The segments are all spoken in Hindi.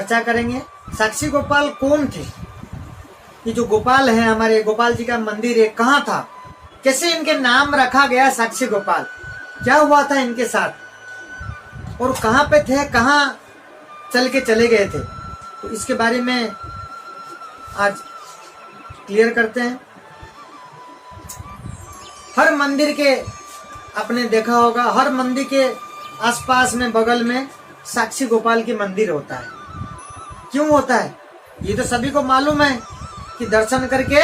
चर्चा करेंगे। साक्षी गोपाल कौन थे? ये जो गोपाल है, हमारे गोपाल जी का मंदिर है, कहाँ था, कैसे इनके नाम रखा गया साक्षी गोपाल, क्या हुआ था इनके साथ और कहाँ पे थे, कहाँ चल के चले गए थे, तो इसके बारे में आज क्लियर करते हैं। हर मंदिर के आपने देखा होगा, हर मंदिर के आसपास में बगल में साक्षी गोपाल की मंदिर होता है। क्यों होता है ये तो सभी को मालूम है कि दर्शन करके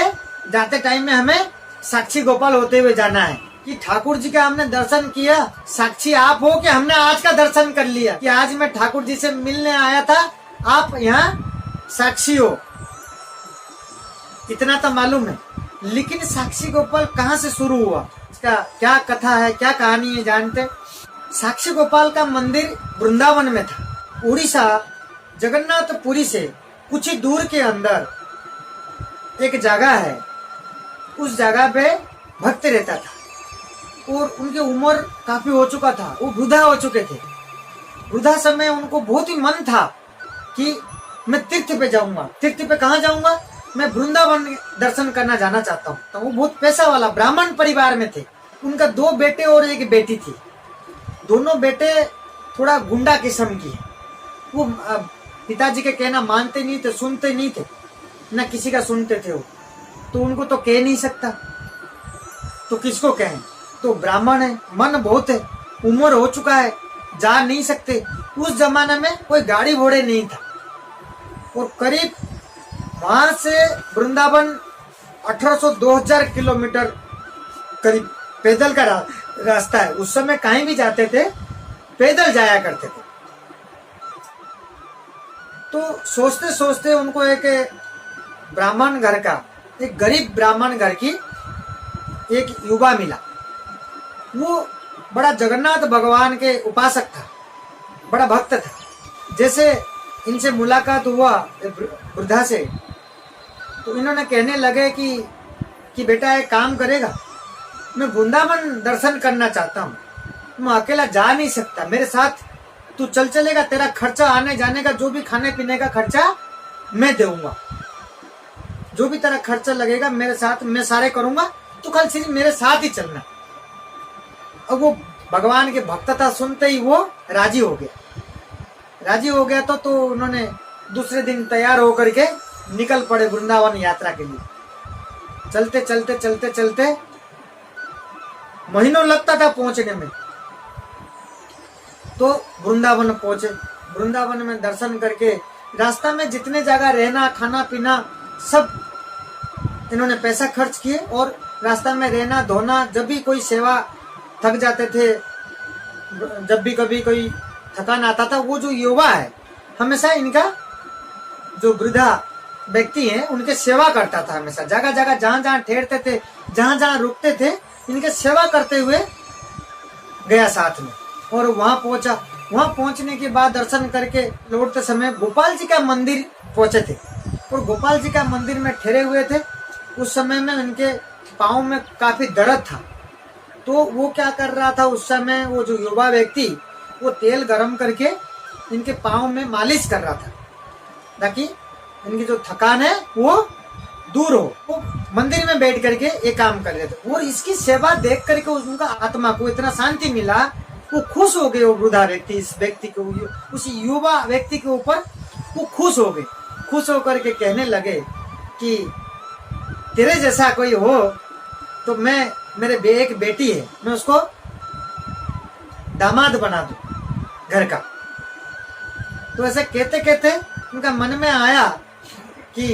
जाते टाइम में हमें साक्षी गोपाल होते हुए जाना है, कि ठाकुर जी का हमने दर्शन किया, साक्षी आप हो कि हमने आज का दर्शन कर लिया, कि आज मैं ठाकुर जी से मिलने आया था, आप यहाँ साक्षी हो, इतना तो मालूम है। लेकिन साक्षी गोपाल कहाँ से शुरू हुआ, इसका क्या कथा है, क्या कहानी है, जानते? साक्षी गोपाल का मंदिर वृंदावन में था। उड़ीसा जगन्नाथपुरी से कुछ ही दूर के अंदर एक जगह है, उस जगह पे भक्त रहता था और उनकी उम्र काफी हो चुका था, वो वृद्धा हो चुके थे। वृद्धा समय उनको बहुत ही मन था कि मैं तीर्थ पे जाऊंगा। तीर्थ पे कहाँ जाऊंगा? मैं वृंदावन दर्शन करना जाना चाहता हूँ। तो वो बहुत पैसा वाला ब्राह्मण परिवार में थे। उनका 2 बेटे और 1 बेटी थी। दोनों बेटे थोड़ा गुंडा किस्म की है। वो पिताजी के कहना मानते नहीं थे, सुनते नहीं थे, न किसी का सुनते थे वो। तो उनको तो कह नहीं सकता, तो किसको कहें? तो ब्राह्मण है, मन बहुत है, उम्र हो चुका है, जा नहीं सकते। उस जमाने में कोई गाड़ी घोड़े नहीं था और करीब वहां से वृंदावन 1800-2000 किलोमीटर करीब पैदल का रास्ता है। उस समय कहीं भी जाते थे पैदल जाया करते थे। तो सोचते सोचते उनको एक ब्राह्मण घर का, एक गरीब ब्राह्मण घर की एक युवा मिला। वो बड़ा जगन्नाथ भगवान के उपासक था, बड़ा भक्त था। जैसे इनसे मुलाकात हुआ वृद्धा से, तो इन्होंने कहने लगे कि बेटा एक काम करेगा, मैं वृंदावन दर्शन करना चाहता हूँ, मैं अकेला जा नहीं सकता, मेरे साथ तू चलेगा, तेरा खर्चा आने जाने का, जो भी खाने पीने का खर्चा मैं दूंगा, जो भी तेरा खर्चा लगेगा मेरे साथ मैं सारे करूंगा, तो कल सिर्फ मेरे साथ ही चलना। अब वो भगवान के भक्तता सुनते ही वो राजी हो गया। तो उन्होंने दूसरे दिन तैयार होकर के निकल पड़े वृंदावन यात्रा के लिए। चलते महीनों लगता था पहुंचने में। तो वृंदावन पहुंचे। वृंदावन में दर्शन करके रास्ता में जितने जगह रहना, खाना पीना, सब इन्होंने पैसा खर्च किए और रास्ता में रहना, धोना, जब भी कोई सेवा थक जाते थे, जब भी कभी कोई थकान आता था, वो जो युवा है हमेशा इनका, जो वृद्धा व्यक्ति है, उनके सेवा करता था हमेशा। जगह जगह जहाँ ठहरते थे, जहाँ रुकते थे, इनके सेवा करते हुए गया साथ में। और वहां पहुंचा। वहां पहुंचने के बाद दर्शन करके लौटते समय गोपाल जी का मंदिर पहुंचे थे और गोपाल जी का मंदिर में ठहरे हुए थे। उस समय में इनके पाँव में काफी दर्द था। तो वो क्या कर रहा था उस समय, वो जो युवा व्यक्ति, वो तेल गरम करके इनके पाँव में मालिश कर रहा था, ताकि इनकी जो थकान है वो दूर हो। वो मंदिर में बैठ करके ये काम कर रहे थे और इसकी सेवा देख करके उनका आत्मा को इतना शांति मिला, वो खुश हो गए। वो वृद्धा व्यक्ति इस व्यक्ति को, उस युवा व्यक्ति के ऊपर वो खुश हो गए। खुश होकर के कहने लगे कि तेरे जैसा कोई हो तो मेरे एक बेटी है, मैं उसको दामाद बना दूं घर का। तो ऐसे कहते कहते उनका मन में आया कि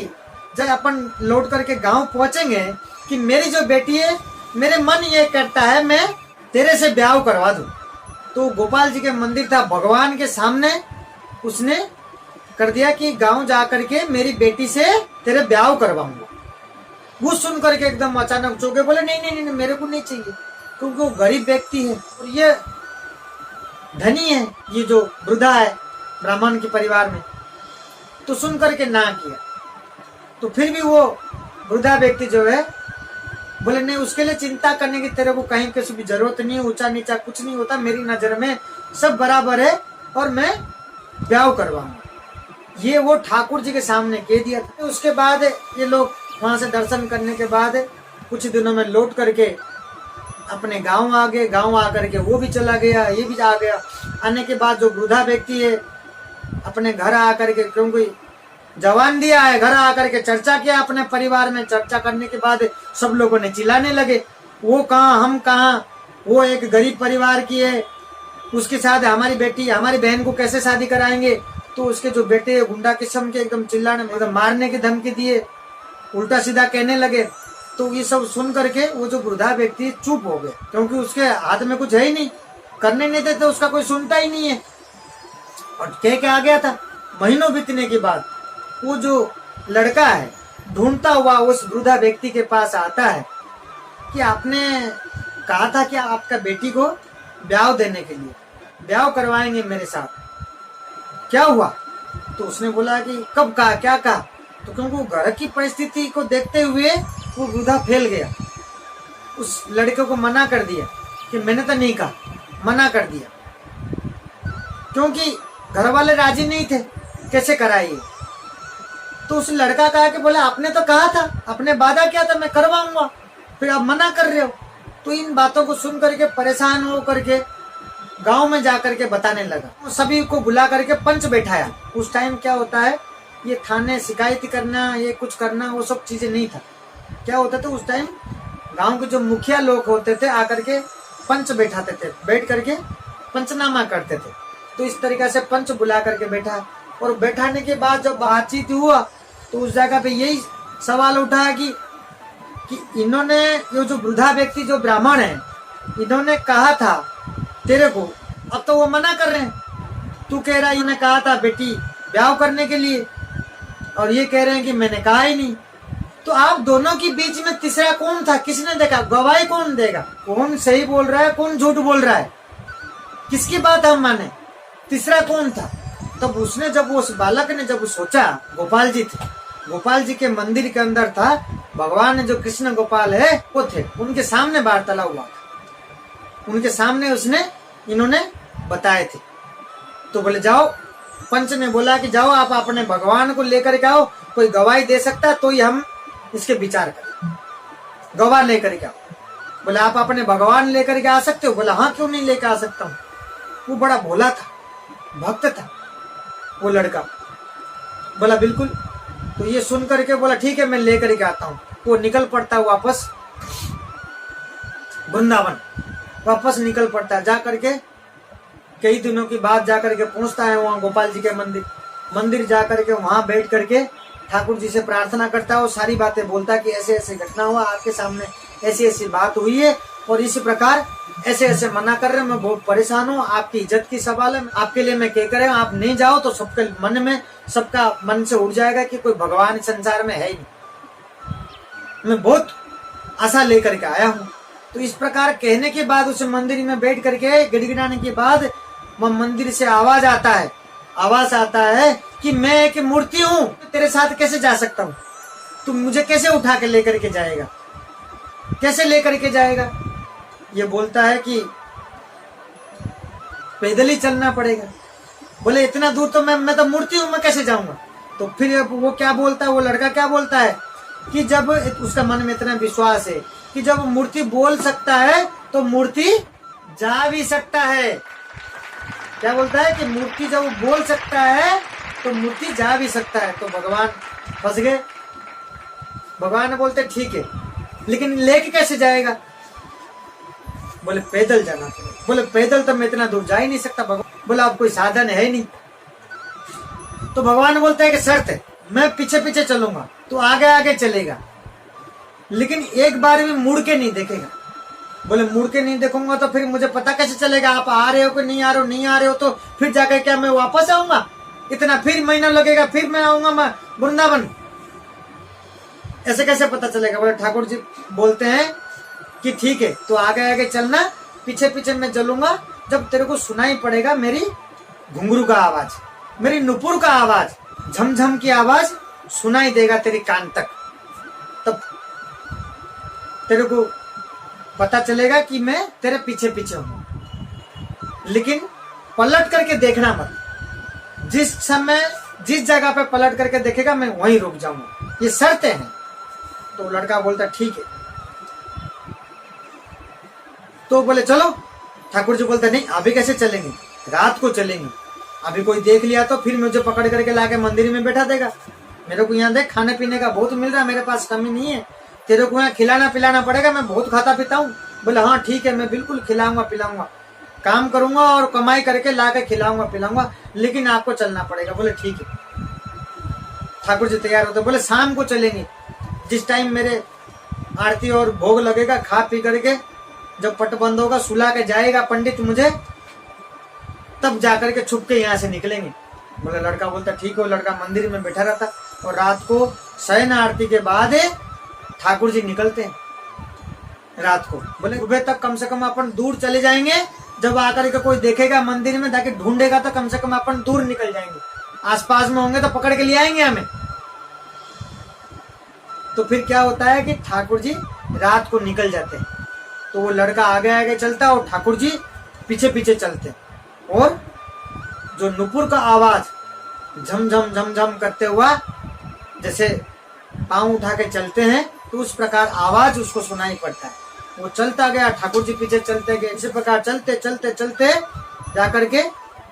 जब अपन लौट करके गांव पहुंचेंगे कि मेरी जो बेटी है, मेरे मन ये करता है मैं तेरे से ब्याह करवा दूं। तो गोपाल जी के मंदिर था, भगवान के सामने उसने कर दिया कि गांव जा करके मेरी बेटी से तेरे ब्याह करवाऊंगा। वो सुन करके एकदम अचानक चौंके, बोले नहीं, मेरे को नहीं चाहिए, क्योंकि वो गरीब व्यक्ति है और ये धनी है, ये जो वृद्धा है ब्राह्मण के परिवार में। तो सुन करके ना किया। तो फिर भी वो वृद्धा व्यक्ति जो है बोले नहीं, उसके लिए चिंता करने की तेरे को कहीं किसी भी जरूरत नहीं है, ऊंचा नीचा कुछ नहीं होता, मेरी नजर में सब बराबर है और मैं ब्याह करवाऊंगा। ये वो ठाकुर जी के सामने कह दिया था। उसके बाद ये लोग वहां से दर्शन करने के बाद कुछ दिनों में लौट करके अपने गांव आ गए। गांव आकर के वो भी चला गया, ये भी आ गया। आने के बाद जो वृद्धा व्यक्ति है अपने घर आकर के, क्योंकि जवान दिया है, घर आकर के चर्चा किया अपने परिवार में। चर्चा करने के बाद सब लोगों ने चिल्लाने लगे, वो कहाँ हम कहाँ, वो एक गरीब परिवार की है, उसके साथ हमारी बेटी हमारी बहन को कैसे शादी कराएंगे। तो उसके जो बेटे गुंडा किस्म के एकदम चिल्लाने, एकदम मारने की धमकी दिए, उल्टा सीधा कहने लगे। तो ये सब सुन करके वो जो वृद्धा व्यक्ति चुप हो गए, क्योंकि उसके हाथ में कुछ है ही नहीं, करने नहीं देते, उसका कोई सुनता ही नहीं है। और कह के आ गया था। महीनों बीतने के बाद वो जो लड़का है ढूंढता हुआ उस वृद्धा व्यक्ति के पास आता है कि आपने कहा था कि आपका बेटी को ब्याह देने के लिए, ब्याह करवाएंगे मेरे साथ, क्या हुआ। तो उसने बोला कि कब कहा, क्या कहा। तो क्योंकि वो घर की परिस्थिति को देखते हुए वो वृद्धा फैल गया, उस लड़के को मना कर दिया कि मैंने तो नहीं कहा, मना कर दिया, क्योंकि घर वाले राजी नहीं थे, कैसे कराइए। तो उस लड़का कहा कि बोले आपने तो कहा था, आपने वादा किया था मैं करवाऊंगा, फिर आप मना कर रहे हो। तो इन बातों को सुन करके परेशान हो करके गांव में जाकर के बताने लगा। तो सभी को बुला करके पंच बैठाया। उस टाइम क्या होता है, ये थाने शिकायत करना, ये कुछ करना, वो सब चीजें नहीं था। क्या होता था उस टाइम, गांव के जो मुखिया लोग होते थे आकर के पंच बैठाते थे, बैठ करके पंचनामा करते थे। तो इस तरीके से पंच बुला करके बैठा, और बैठाने के बाद जब बातचीत हुआ तो उस जगह पे यही सवाल उठा कि इन्होंने, ये जो वृद्धा व्यक्ति जो ब्राह्मण है, इन्होंने कहा था तेरे को, अब तो वो मना कर रहे हैं। तू कह रहा है इन्होंने कहा था बेटी ब्याह करने के लिए, और ये कह रहे हैं कि मैंने कहा ही नहीं। तो आप दोनों के बीच में तीसरा कौन था, किसने देखा, गवाही कौन देगा, कौन सही बोल रहा है, कौन झूठ बोल रहा है, किसकी बात हम माने, तीसरा कौन था। तब उसने, जब उस बालक ने जब सोचा, गोपाल जी थे, गोपाल जी के मंदिर के अंदर था, भगवान जो कृष्ण गोपाल है वो थे, उनके सामने वार्तालाप हुआ था, उनके सामने उसने इन्होंने बताए थे। तो बोले जाओ, पंच ने बोला कि जाओ आप अपने भगवान को लेकर के आओ, कोई गवाही दे सकता है तो ही हम इसके विचार करें, गवाह लेकर के आओ। बोले आप अपने भगवान लेकर के आ सकते हो। बोला हाँ क्यों नहीं लेकर आ सकता हूँ। वो बड़ा भोला था, भक्त था वो लड़का। बोला बिल्कुल। तो ये सुन करके बोला ठीक है मैं लेकर के आता हूँ। वो निकल पड़ता वापस वृंदावन, वापस निकल पड़ता, जा करके कई दिनों के बाद जाकर के पहुंचता है वहाँ गोपाल जी के मंदिर जा करके वहां बैठ करके ठाकुर जी से प्रार्थना करता है और सारी बातें बोलता है कि ऐसे ऐसे घटना हुआ, आपके सामने ऐसी ऐसी बात हुई है और इस प्रकार ऐसे ऐसे मना कर रहे हैं, मैं बहुत परेशान हूँ, आपकी इज्जत की सवाल है, आपके लिए मैं कह कर आप नहीं जाओ तो सबके मन में, सबका मन से उड़ जाएगा कि कोई भगवान संसार में है ही नहीं, मैं बहुत आशा लेकर के आया हूँ। तो इस प्रकार कहने के बाद उस मंदिर में बैठ करके गिड़गिड़ाने के बाद वह मंदिर से आवाज आता है कि मैं एक मूर्ति हूँ, तेरे साथ कैसे जा सकता हूँ, तुम मुझे कैसे उठा के लेकर के जाएगा, कैसे लेकर के जाएगा। ये बोलता है कि पैदल ही चलना पड़ेगा। बोले इतना दूर तो मैं तो मूर्ति हूं, मैं कैसे जाऊंगा। तो फिर वो क्या बोलता है, वो लड़का क्या बोलता है कि जब उसका मन में इतना विश्वास है कि जब मूर्ति बोल सकता है तो मूर्ति जा भी सकता है। क्या बोलता है कि मूर्ति जब बोल सकता है तो मूर्ति जा भी सकता है। तो भगवान फंस गए। भगवान बोलते ठीक है, लेकिन लेके कैसे जाएगा। बोले पैदल जाना। बोले पैदल तो मैं इतना दूर जा ही नहीं सकता। भगवान बोला अब कोई साधन है नहीं। तो भगवान बोलता है कि शर्त है, मैं पीछे पीछे चलूंगा, तो आगे आगे चलेगा, लेकिन एक बार भी मुड़ के नहीं देखेगा। बोले मुड़ के नहीं देखूंगा तो फिर मुझे पता कैसे चलेगा आप आ रहे हो कि नहीं आ रहे हो, नहीं आ रहे हो तो फिर जाकर क्या मैं वापस आऊंगा, इतना फिर महीना लगेगा, फिर मैं आऊंगा मैं वृंदावन, ऐसे कैसे पता चलेगा। बोले ठाकुर जी बोलते हैं कि ठीक है तो आगे आगे चलना, पीछे पीछे मैं चलूंगा, जब तेरे को सुनाई पड़ेगा मेरी घुंघरू का आवाज, मेरी नुपुर का आवाज, झमझम की आवाज सुनाई देगा तेरे कान तक, तब तेरे को पता चलेगा कि मैं तेरे पीछे पीछे हूं। लेकिन पलट करके देखना मत। जिस समय जिस जगह पे पलट करके देखेगा मैं वहीं रुक जाऊंगा, ये शर्तें हैं। तो लड़का बोलता ठीक है। तो बोले चलो। ठाकुर जी बोलते नहीं अभी कैसे चलेंगे, रात को चलेंगे, अभी कोई देख लिया तो फिर मुझे पकड़ करके लाके मंदिर में बैठा देगा। मेरे को यहाँ देख खाने पीने का बहुत मिल रहा है, मेरे पास कमी नहीं है, तेरे को यहाँ खिलाना पिलाना पड़ेगा, मैं बहुत खाता पीता हूँ। बोले हाँ ठीक है, मैं बिल्कुल खिलाऊंगा पिलाऊंगा, काम करूंगा और कमाई करके ला के खिलाऊंगा पिलाऊंगा, लेकिन आपको चलना पड़ेगा। बोले ठीक है। ठाकुर जी तैयार होते, बोले शाम को चलेंगे, जिस टाइम मेरे आरती और भोग लगेगा, खा पी करके जब पट बंद होगा, सुला के जाएगा पंडित मुझे, तब जाकर के छुप के यहाँ से निकलेंगे। बोले लड़का बोलता ठीक है। लड़का मंदिर में बैठा रहता और रात को शयन आरती के बाद ठाकुर जी निकलते हैं रात को। बोले सुबह तक कम से कम अपन दूर चले जाएंगे, जब आकर के कोई देखेगा मंदिर में ताकि ढूंढेगा तो कम से कम अपन दूर निकल जाएंगे, आसपास में होंगे तो पकड़ के ले आएंगे हमें। तो फिर क्या होता है कि ठाकुर जी रात को निकल जाते हैं। तो वो लड़का आगे आगे चलता और ठाकुर जी पीछे पीछे चलते, और जो नुपुर का आवाज झमझम झमझम करते हुआ जैसे पांव उठा के चलते हैं, तो उस प्रकार आवाज उसको सुनाई पड़ता है। वो चलता गया, ठाकुर जी पीछे चलते गए, इसी प्रकार चलते चलते चलते जाकर के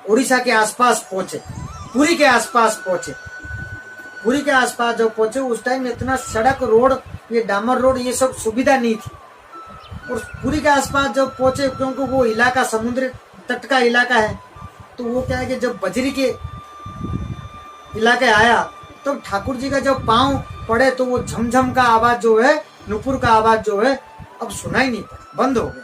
उड़ीसा के आसपास पहुंचे, पुरी के आसपास पहुंचे। पुरी के आसपास जब पहुंचे उस टाइम इतना सड़क रोड, ये डामर रोड, ये सब सुविधा नहीं थी। और पुरी के आसपास जब पहुंचे, क्योंकि वो इलाका समुद्र तट का इलाका है, तो वो क्या है कि जब बजरी के इलाके आया तो ठाकुर जी का जब पांव पड़े तो वो झमझम का आवाज जो है, नुपुर का आवाज जो है, अब सुनाई नहीं पड़ा, बंद हो गया।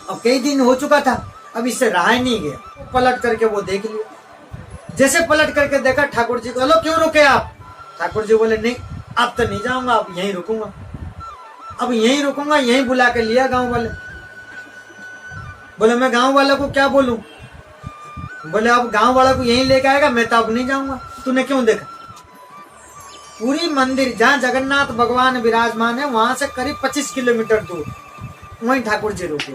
अब कई दिन हो चुका था, अब इससे रहा ही नहीं गया। पलट करके वो देख लिया, जैसे पलट करके देखा ठाकुर जी को, चलो क्यों रुके आप? ठाकुर जी बोले नहीं अब तो नहीं जाऊंगा, अब यहीं रुकूंगा, अब यहीं रुकूंगा, यहीं बुला के लिया गांव वाले। बोले मैं गांव वालों को क्या बोलूं? बोले अब गांव वाला को यहीं लेके आएगा, मैं तो अब नहीं जाऊंगा। तूने क्यों देखा? पूरी मंदिर जहाँ जगन्नाथ भगवान विराजमान है वहां से करीब 25 किलोमीटर दूर वहीं ठाकुर जी रुके।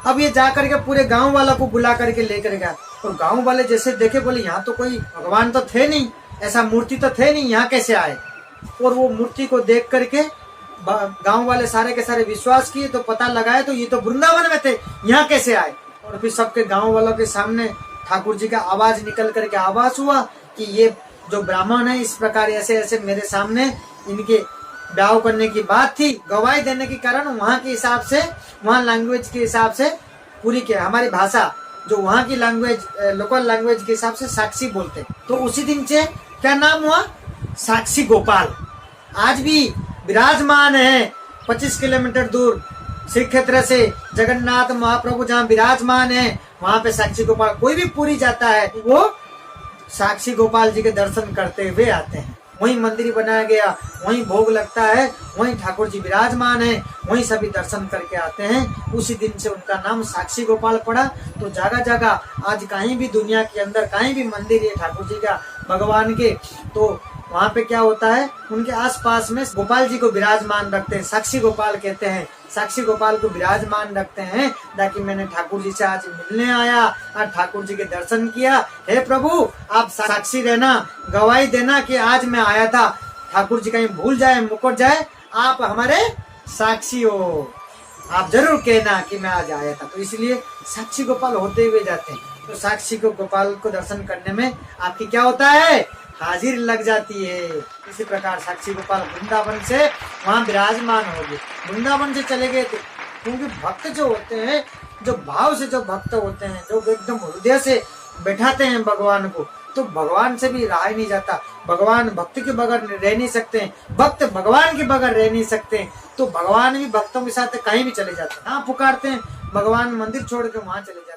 अब ये जाकर के पूरे गांव वाला को बुला करके लेकर गया, और गांव वाले जैसे देखे बोले यहाँ तो कोई भगवान तो थे नहीं, ऐसा मूर्ति तो थे नहीं, यहाँ कैसे आए? और वो मूर्ति को देख करके गांव वाले सारे के सारे विश्वास किए, तो पता लगाए तो ये तो वृंदावन में थे, यहाँ कैसे आए? और फिर सबके गांव वालों के सामने ठाकुर जी का आवाज निकल करके आवाज हुआ कि ये जो ब्राह्मण है इस प्रकार ऐसे ऐसे मेरे सामने इनके ब्याह करने की बात थी, गवाही देने के कारण वहाँ के हिसाब से, वहाँ लैंग्वेज के हिसाब से, पूरी के हमारी भाषा जो वहाँ की लैंग्वेज, लोकल लैंग्वेज के हिसाब से साक्षी बोलते। तो उसी दिन से क्या नाम हुआ? साक्षी गोपाल। आज भी विराजमान है 25 किलोमीटर दूर श्री क्षेत्र से जगन्नाथ महाप्रभु जहाँ विराजमान है, वहाँ पे साक्षी गोपाल, कोई भी पूरी जाता है वो साक्षी गोपाल जी के दर्शन करते हुए आते हैं। वहीं मंदिर बनाया गया, वहीं भोग लगता है, वहीं ठाकुर जी विराजमान है, वहीं सभी दर्शन करके आते हैं। उसी दिन से उनका नाम साक्षी गोपाल पड़ा। तो जगह जगह आज कहीं भी दुनिया के अंदर कहीं भी मंदिर है ठाकुर जी का, भगवान के, तो वहाँ पे क्या होता है, उनके आसपास में गोपाल जी को विराजमान रखते हैं, साक्षी गोपाल कहते हैं। साक्षी गोपाल को विराजमान रखते हैं ताकि मैंने ठाकुर जी से आज मिलने आया और ठाकुर जी के दर्शन किया। हे प्रभु आप साक्षी रहना, गवाही देना कि आज मैं आया था, ठाकुर जी कहीं भूल जाए मुकर जाए, आप हमारे साक्षी हो, आप जरूर कहना कि मैं आज आया था। तो इसलिए साक्षी गोपाल होते हुए जाते हैं। तो साक्षी को गोपाल को दर्शन करने में आपकी क्या होता है, हाजिर लग जाती है। इसी प्रकार साक्षी गोपाल वृंदावन से वहाँ विराजमान हो गए, वृंदावन से चले गए थे। क्योंकि भक्त जो होते हैं, जो भाव से जो भक्त होते हैं, जो एकदम हृदय से बैठाते हैं भगवान को, तो भगवान से भी रहा नहीं जाता। भगवान भक्त के बगैर रह नहीं सकते, भक्त भगवान के बगैर रह नहीं सकते। तो भगवान भी भक्तों के साथ कहीं भी चले जाते हैं, हाँ पुकारते हैं, भगवान मंदिर छोड़ के वहाँ चले जाते हैं।